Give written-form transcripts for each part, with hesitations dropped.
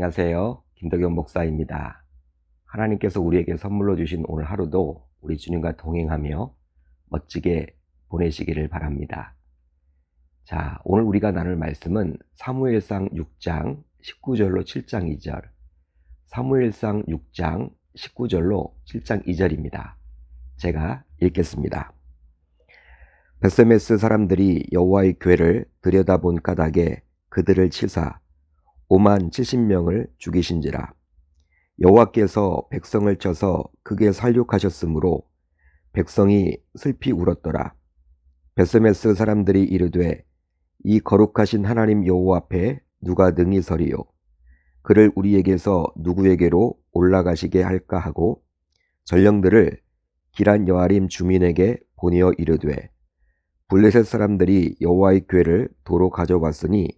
안녕하세요. 김덕영 목사입니다. 하나님께서 우리에게 선물로 주신 오늘 하루도 우리 주님과 동행하며 멋지게 보내시기를 바랍니다. 자, 오늘 우리가 나눌 말씀은 사무엘상 6장 19절로 7장 2절, 사무엘상 6장 19절로 7장 2절입니다. 제가 읽겠습니다. 베세메스 사람들이 여호와의 궤를 들여다본 까닭에 그들을 치사 5만 70명을 죽이신지라. 여호와께서 백성을 쳐서 크게 살육하셨으므로 백성이 슬피 울었더라. 베세메스 사람들이 이르되 이 거룩하신 하나님 여호와 앞에 누가 능히 서리요? 그를 우리에게서 누구에게로 올라가시게 할까 하고 전령들을 기란 여아림 주민에게 보내어 이르되 블레셋 사람들이 여호와의 궤를 도로 가져왔으니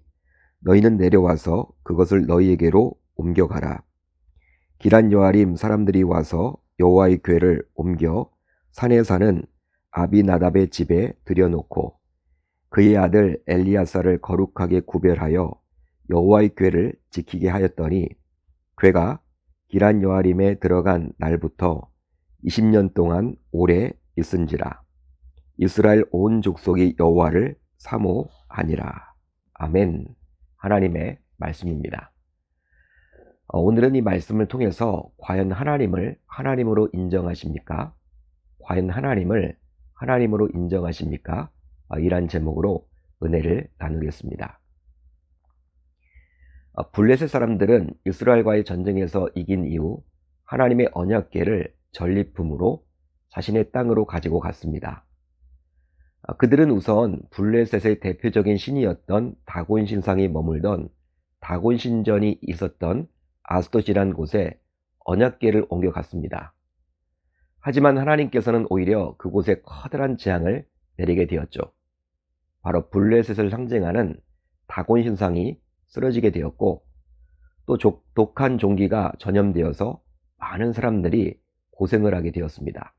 너희는 내려와서 그것을 너희에게로 옮겨가라. 기란 여아림 사람들이 와서 여호와의 궤를 옮겨 산에 사는 아비나답의 집에 들여놓고 그의 아들 엘리야사를 거룩하게 구별하여 여호와의 궤를 지키게 하였더니 궤가 기란 여아림에 들어간 날부터 20년 동안 오래 있은지라. 이스라엘 온 족속이 여호와를 사모하니라. 아멘. 하나님의 말씀입니다. 오늘은 이 말씀을 통해서 과연 하나님을 하나님으로 인정하십니까? 과연 하나님을 하나님으로 인정하십니까? 이란 제목으로 은혜를 나누겠습니다. 블레셋 사람들은 이스라엘과의 전쟁에서 이긴 이후 하나님의 언약궤를 전리품으로 자신의 땅으로 가지고 갔습니다. 그들은 우선 블레셋의 대표적인 신이었던 다곤 신상이 머물던 다곤 신전이 있었던 아스돗이란 곳에 언약궤를 옮겨갔습니다. 하지만 하나님께서는 오히려 그곳에 커다란 재앙을 내리게 되었죠. 바로 블레셋을 상징하는 다곤 신상이 쓰러지게 되었고 또 독한 종기가 전염되어서 많은 사람들이 고생을 하게 되었습니다.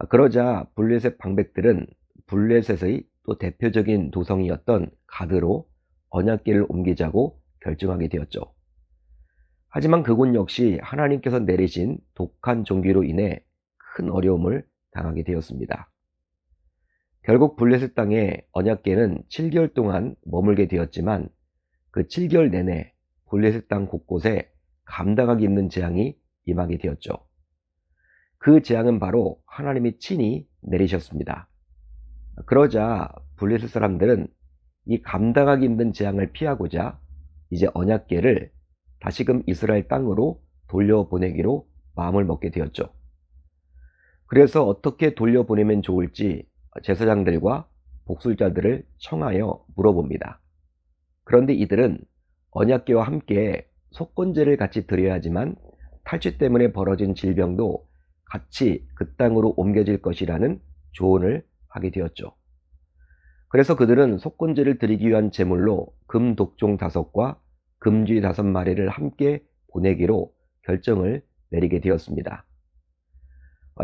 그러자 블레셋 방백들은 블레셋의 또 대표적인 도성이었던 가드로 언약궤를 옮기자고 결정하게 되었죠. 하지만 그곳 역시 하나님께서 내리신 독한 종기로 인해 큰 어려움을 당하게 되었습니다. 결국 블레셋 땅에 언약궤는 7개월 동안 머물게 되었지만 그 7개월 내내 블레셋 땅 곳곳에 감당하기 힘든 재앙이 임하게 되었죠. 그 재앙은 바로 하나님이 친히 내리셨습니다. 그러자 블레셋 사람들은 이 감당하기 힘든 재앙을 피하고자 이제 언약궤를 다시금 이스라엘 땅으로 돌려보내기로 마음을 먹게 되었죠. 그래서 어떻게 돌려보내면 좋을지 제사장들과 복술자들을 청하여 물어봅니다. 그런데 이들은 언약궤와 함께 속건제를 같이 드려야지만 탈취 때문에 벌어진 질병도 같이 그 땅으로 옮겨질 것이라는 조언을 하게 되었죠. 그래서 그들은 속건제를 드리기 위한 제물로 금 독종 5과 금쥐 5마리를 함께 보내기로 결정을 내리게 되었습니다.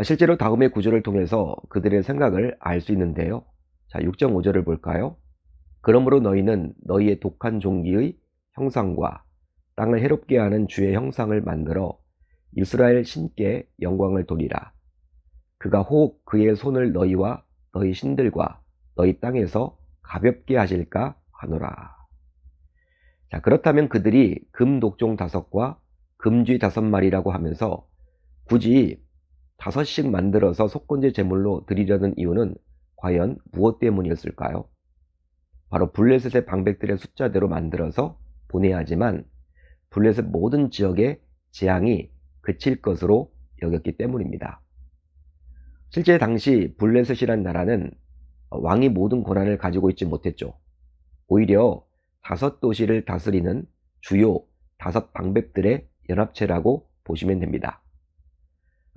실제로 다음의 구절을 통해서 그들의 생각을 알 수 있는데요. 자, 6.5절을 볼까요? 그러므로 너희는 너희의 독한 종기의 형상과 땅을 해롭게 하는 주의 형상을 만들어 이스라엘 신께 영광을 돌리라. 그가 혹 그의 손을 너희와 너희 신들과 너희 땅에서 가볍게 하실까 하노라. 자, 그렇다면 그들이 금 독종 5과 금쥐 5마리라고 하면서 굳이 5씩 만들어서 속건제 제물로 드리려는 이유는 과연 무엇 때문이었을까요? 바로 블레셋의 방백들의 숫자대로 만들어서 보내야 하지만 블레셋 모든 지역에 재앙이 그칠 것으로 여겼기 때문입니다. 실제 당시 블레셋이란 나라는 왕이 모든 권한을 가지고 있지 못했죠. 오히려 5도시를 다스리는 주요 5방백들의 연합체라고 보시면 됩니다.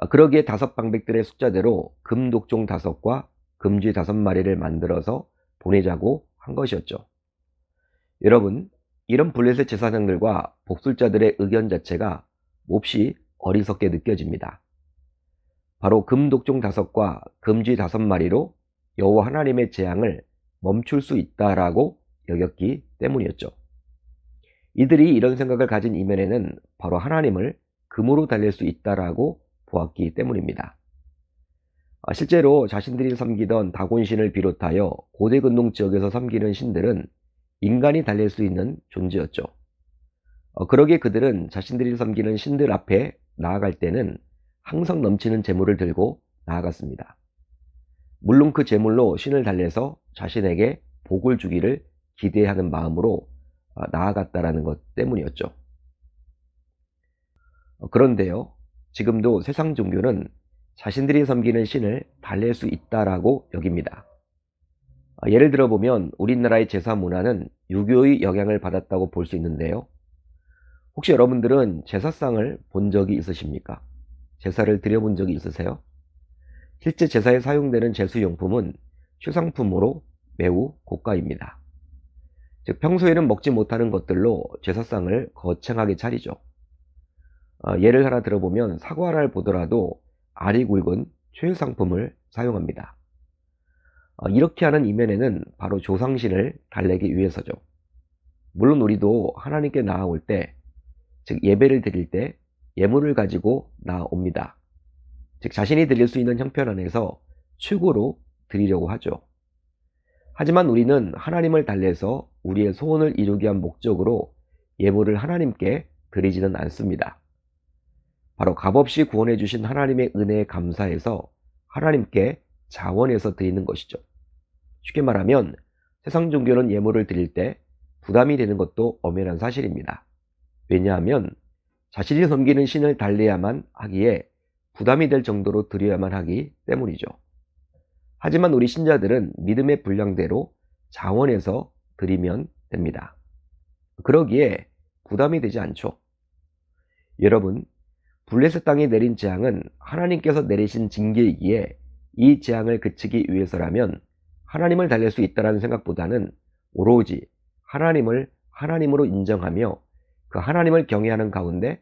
그러기에 5방백들의 숫자대로 금독종 5과 금쥐 5마리를 만들어서 보내자고 한 것이었죠. 여러분, 이런 블레셋 제사장들과 복술자들의 의견 자체가 몹시 어리석게 느껴집니다. 바로 금독종 5과 금쥐 5마리로 여호와 하나님의 재앙을 멈출 수 있다라고 여겼기 때문이었죠. 이들이 이런 생각을 가진 이면에는 바로 하나님을 금으로 달랠 수 있다라고 보았기 때문입니다. 실제로 자신들이 섬기던 다곤신을 비롯하여 고대 근동 지역에서 섬기는 신들은 인간이 달랠 수 있는 존재였죠. 그러기에 그들은 자신들이 섬기는 신들 앞에 나아갈 때는 항상 넘치는 재물을 들고 나아갔습니다. 물론 그 재물로 신을 달래서 자신에게 복을 주기를 기대하는 마음으로 나아갔다라는 것 때문이었죠. 그런데요, 지금도 세상 종교는 자신들이 섬기는 신을 달랠 수 있다라고 여깁니다. 예를 들어 보면 우리나라의 제사 문화는 유교의 영향을 받았다고 볼 수 있는데요. 혹시 여러분들은 제사상을 본 적이 있으십니까? 제사를 드려본 적이 있으세요? 실제 제사에 사용되는 제수용품은 휴상품으로 매우 고가입니다. 즉 평소에는 먹지 못하는 것들로 제사상을 거창하게 차리죠. 예를 하나 들어보면 사과를 보더라도 알이 굵은 최상품을 사용합니다. 이렇게 하는 이면에는 바로 조상신을 달래기 위해서죠. 물론 우리도 하나님께 나아올 때, 즉 예배를 드릴 때 예물을 가지고 나옵니다. 즉 자신이 드릴 수 있는 형편 안에서 최고로 드리려고 하죠. 하지만 우리는 하나님을 달래서 우리의 소원을 이루기 위한 목적으로 예물을 하나님께 드리지는 않습니다. 바로 값없이 구원해 주신 하나님의 은혜에 감사해서 하나님께 자원해서 드리는 것이죠. 쉽게 말하면 세상 종교는 예물을 드릴 때 부담이 되는 것도 엄연한 사실입니다. 왜냐하면 자신이 섬기는 신을 달래야만 하기에 부담이 될 정도로 드려야만 하기 때문이죠. 하지만 우리 신자들은 믿음의 분량대로 자원해서 드리면 됩니다. 그러기에 부담이 되지 않죠. 여러분, 블레셋 땅에 내린 재앙은 하나님께서 내리신 징계이기에 이 재앙을 그치기 위해서라면 하나님을 달랠 수 있다는 생각보다는 오로지 하나님을 하나님으로 인정하며 그 하나님을 경외하는 가운데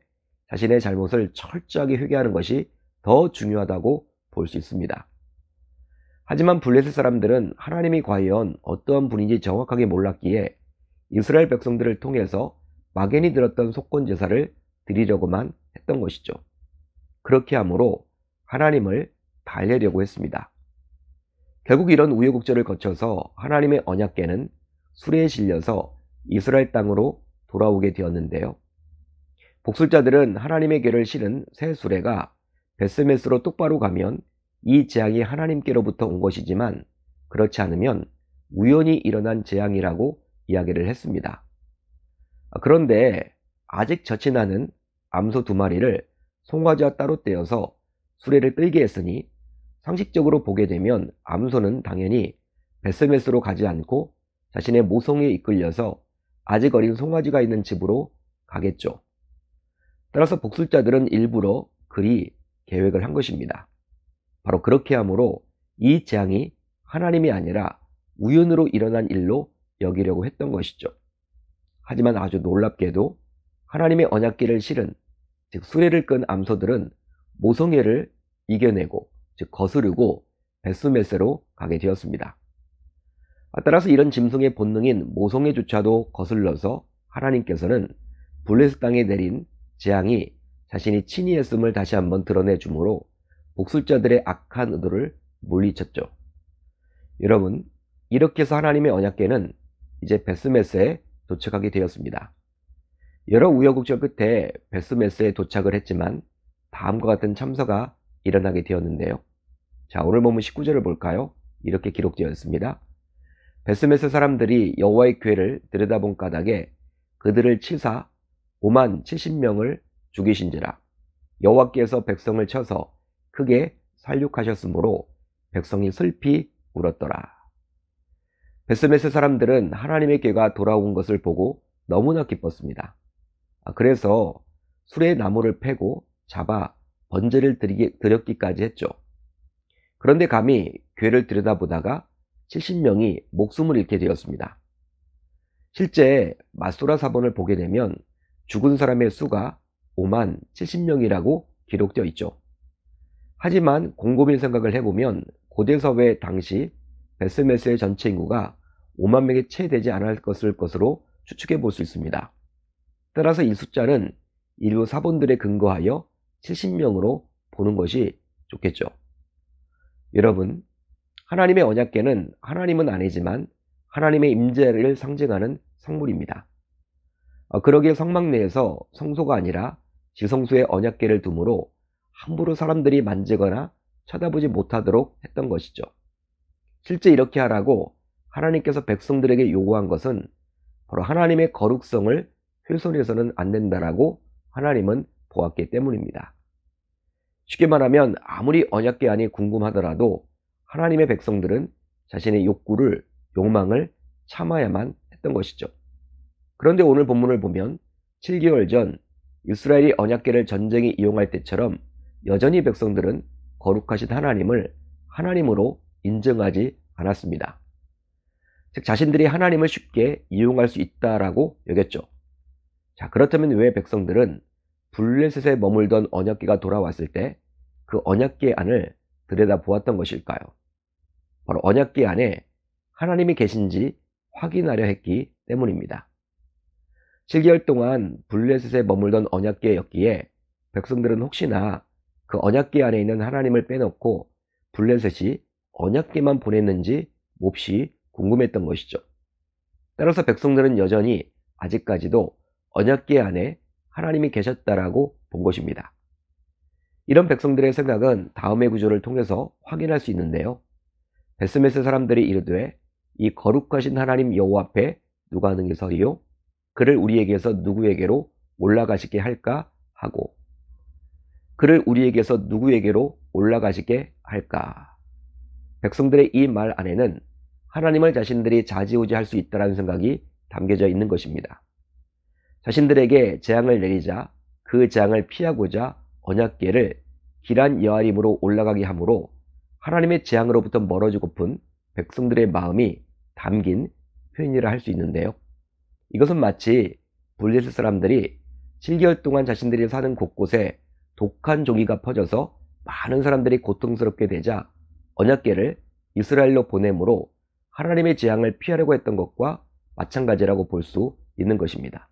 자신의 잘못을 철저하게 회개하는 것이 더 중요하다고 볼 수 있습니다. 하지만 블레셋 사람들은 하나님이 과연 어떠한 분인지 정확하게 몰랐기에 이스라엘 백성들을 통해서 막연히 들었던 속건 제사를 드리려고만 했던 것이죠. 그렇게 함으로 하나님을 달래려고 했습니다. 결국 이런 우여곡절을 거쳐서 하나님의 언약궤는 수레에 실려서 이스라엘 땅으로 돌아오게 되었는데요. 복술자들은 하나님의 궤를 실은 새 수레가 벳세메스로 똑바로 가면 이 재앙이 하나님께로부터 온 것이지만 그렇지 않으면 우연히 일어난 재앙이라고 이야기를 했습니다. 그런데 아직 젖이 나는 암소 2마리를 송아지와 따로 떼어서 수레를 끌게 했으니 상식적으로 보게 되면 암소는 당연히 벳세메스로 가지 않고 자신의 모성에 이끌려서 아직 어린 송아지가 있는 집으로 가겠죠. 따라서 복술자들은 일부러 그리 계획을 한 것입니다. 바로 그렇게 함으로 이 재앙이 하나님이 아니라 우연으로 일어난 일로 여기려고 했던 것이죠. 하지만 아주 놀랍게도 하나님의 언약궤를 실은 즉 수레를 끈 암소들은 모성애를 이겨내고 즉 거스르고 벳세메스로 가게 되었습니다. 따라서 이런 짐승의 본능인 모성애조차도 거슬러서 하나님께서는 블레셋 땅에 내린 재앙이 자신이 친히 했음을 다시 한번 드러내 주므로 복술자들의 악한 의도를 물리쳤죠. 여러분, 이렇게 해서 하나님의 언약궤는 이제 벳세메스에 도착하게 되었습니다. 여러 우여곡절 끝에 벳세메스에 도착을 했지만 다음과 같은 참사가 일어나게 되었는데요. 자, 오늘 본문 19절을 볼까요? 이렇게 기록되어 있습니다. 벳세메스 사람들이 여호와의 궤를 들여다본 까닭에 그들을 치사 5만 70명을 죽이신지라. 여호와께서 백성을 쳐서 크게 살육하셨으므로 백성이 슬피 울었더라. 벳세메스 사람들은 하나님의 궤가 돌아온 것을 보고 너무나 기뻤습니다. 그래서 수레의 나무를 패고 잡아 번제를 드렸기까지 했죠. 그런데 감히 궤를 들여다보다가 70명이 목숨을 잃게 되었습니다. 실제 마소라 사본을 보게 되면 죽은 사람의 수가 5만 70명이라고 기록되어 있죠. 하지만 곰곰이 생각을 해보면 고대 사회 당시 벳세메스의 전체 인구가 5만 명이 채 되지 않을 것으로 추측해 볼 수 있습니다. 따라서 이 숫자는 일부 사본들에 근거하여 70명으로 보는 것이 좋겠죠. 여러분, 하나님의 언약궤는 하나님은 아니지만 하나님의 임재를 상징하는 성물입니다. 그러기에 성막 내에서 성소가 아니라 지성소에 언약궤를 두므로 함부로 사람들이 만지거나 쳐다보지 못하도록 했던 것이죠. 실제 이렇게 하라고 하나님께서 백성들에게 요구한 것은 바로 하나님의 거룩성을 훼손해서는 안 된다라고 하나님은 보았기 때문입니다. 쉽게 말하면 아무리 언약궤 안이 궁금하더라도 하나님의 백성들은 자신의 욕망을 참아야만 했던 것이죠. 그런데 오늘 본문을 보면 7개월 전 이스라엘이 언약궤를 전쟁에 이용할 때처럼 여전히 백성들은 거룩하신 하나님을 하나님으로 인정하지 않았습니다. 즉 자신들이 하나님을 쉽게 이용할 수 있다라고 여겼죠. 자, 그렇다면 왜 백성들은 블레셋에 머물던 언약궤가 돌아왔을 때 그 언약궤 안을 들여다보았던 것일까요? 바로 언약궤 안에 하나님이 계신지 확인하려 했기 때문입니다. 7개월 동안 블레셋에 머물던 언약궤였기에 백성들은 혹시나 그 언약궤 안에 있는 하나님을 빼놓고 블레셋이 언약궤만 보냈는지 몹시 궁금했던 것이죠. 따라서 백성들은 여전히 아직까지도 언약궤 안에 하나님이 계셨다라고 본 것입니다. 이런 백성들의 생각은 다음의 구절을 통해서 확인할 수 있는데요. 베스메스 사람들이 이르되 이 거룩하신 하나님 여호와 앞에 누가 능히 서리요? 그를 우리에게서 누구에게로 올라가시게 할까 하고, 그를 우리에게서 누구에게로 올라가시게 할까? 백성들의 이 말 안에는 하나님을 자신들이 좌지우지할 수 있다는 생각이 담겨져 있는 것입니다. 자신들에게 재앙을 내리자 그 재앙을 피하고자 언약궤를 기란 여아림으로 올라가게 하므로 하나님의 재앙으로부터 멀어지고픈 백성들의 마음이 담긴 표현이라 할 수 있는데요. 이것은 마치 블레셋 사람들이 7개월 동안 자신들이 사는 곳곳에 독한 종이가 퍼져서 많은 사람들이 고통스럽게 되자 언약궤를 이스라엘로 보내므로 하나님의 재앙을 피하려고 했던 것과 마찬가지라고 볼 수 있는 것입니다.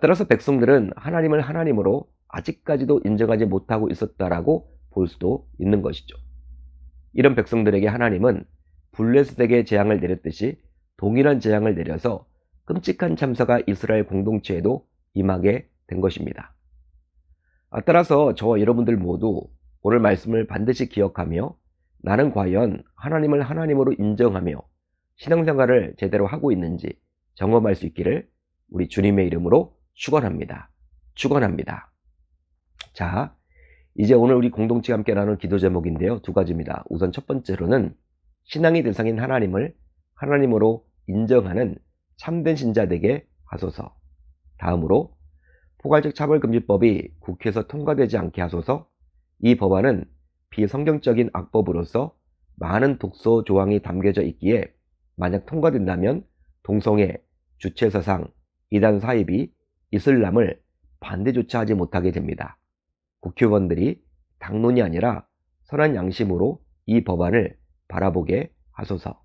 따라서 백성들은 하나님을 하나님으로 아직까지도 인정하지 못하고 있었다라고 볼 수도 있는 것이죠. 이런 백성들에게 하나님은 블레셋에게 재앙을 내렸듯이 동일한 재앙을 내려서 끔찍한 참사가 이스라엘 공동체에도 임하게 된 것입니다. 따라서 저와 여러분들 모두 오늘 말씀을 반드시 기억하며 나는 과연 하나님을 하나님으로 인정하며 신앙생활을 제대로 하고 있는지 점검할 수 있기를 우리 주님의 이름으로 축원합니다. 축원합니다. 자, 이제 오늘 우리 공동체가 함께 나눈 기도 제목인데요. 두 가지입니다. 우선 첫 번째로는 신앙의 대상인 하나님을 하나님으로 인정하는 참된 신자 되게 하소서. 다음으로 포괄적 차별금지법이 국회에서 통과되지 않게 하소서. 이 법안은 비성경적인 악법으로서 많은 독소 조항이 담겨져 있기에 만약 통과된다면 동성애, 주체사상, 이단 사입이 이슬람을 반대조차 하지 못하게 됩니다. 국회의원들이 당론이 아니라 선한 양심으로 이 법안을 바라보게 하소서.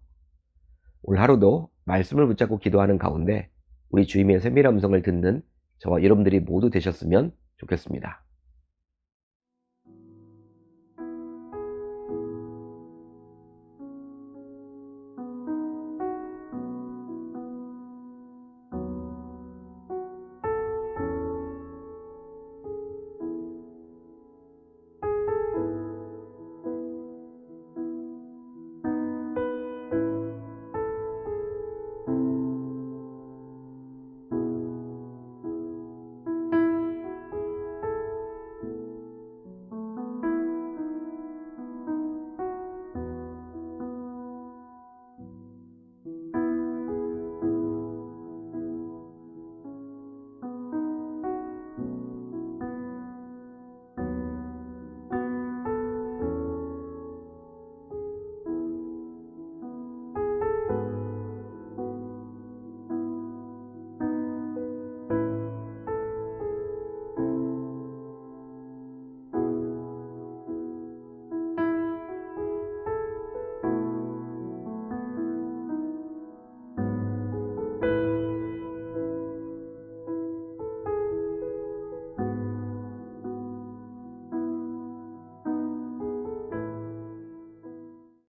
오늘 하루도 말씀을 붙잡고 기도하는 가운데 우리 주님의 세밀한 음성을 듣는 저와 여러분들이 모두 되셨으면 좋겠습니다.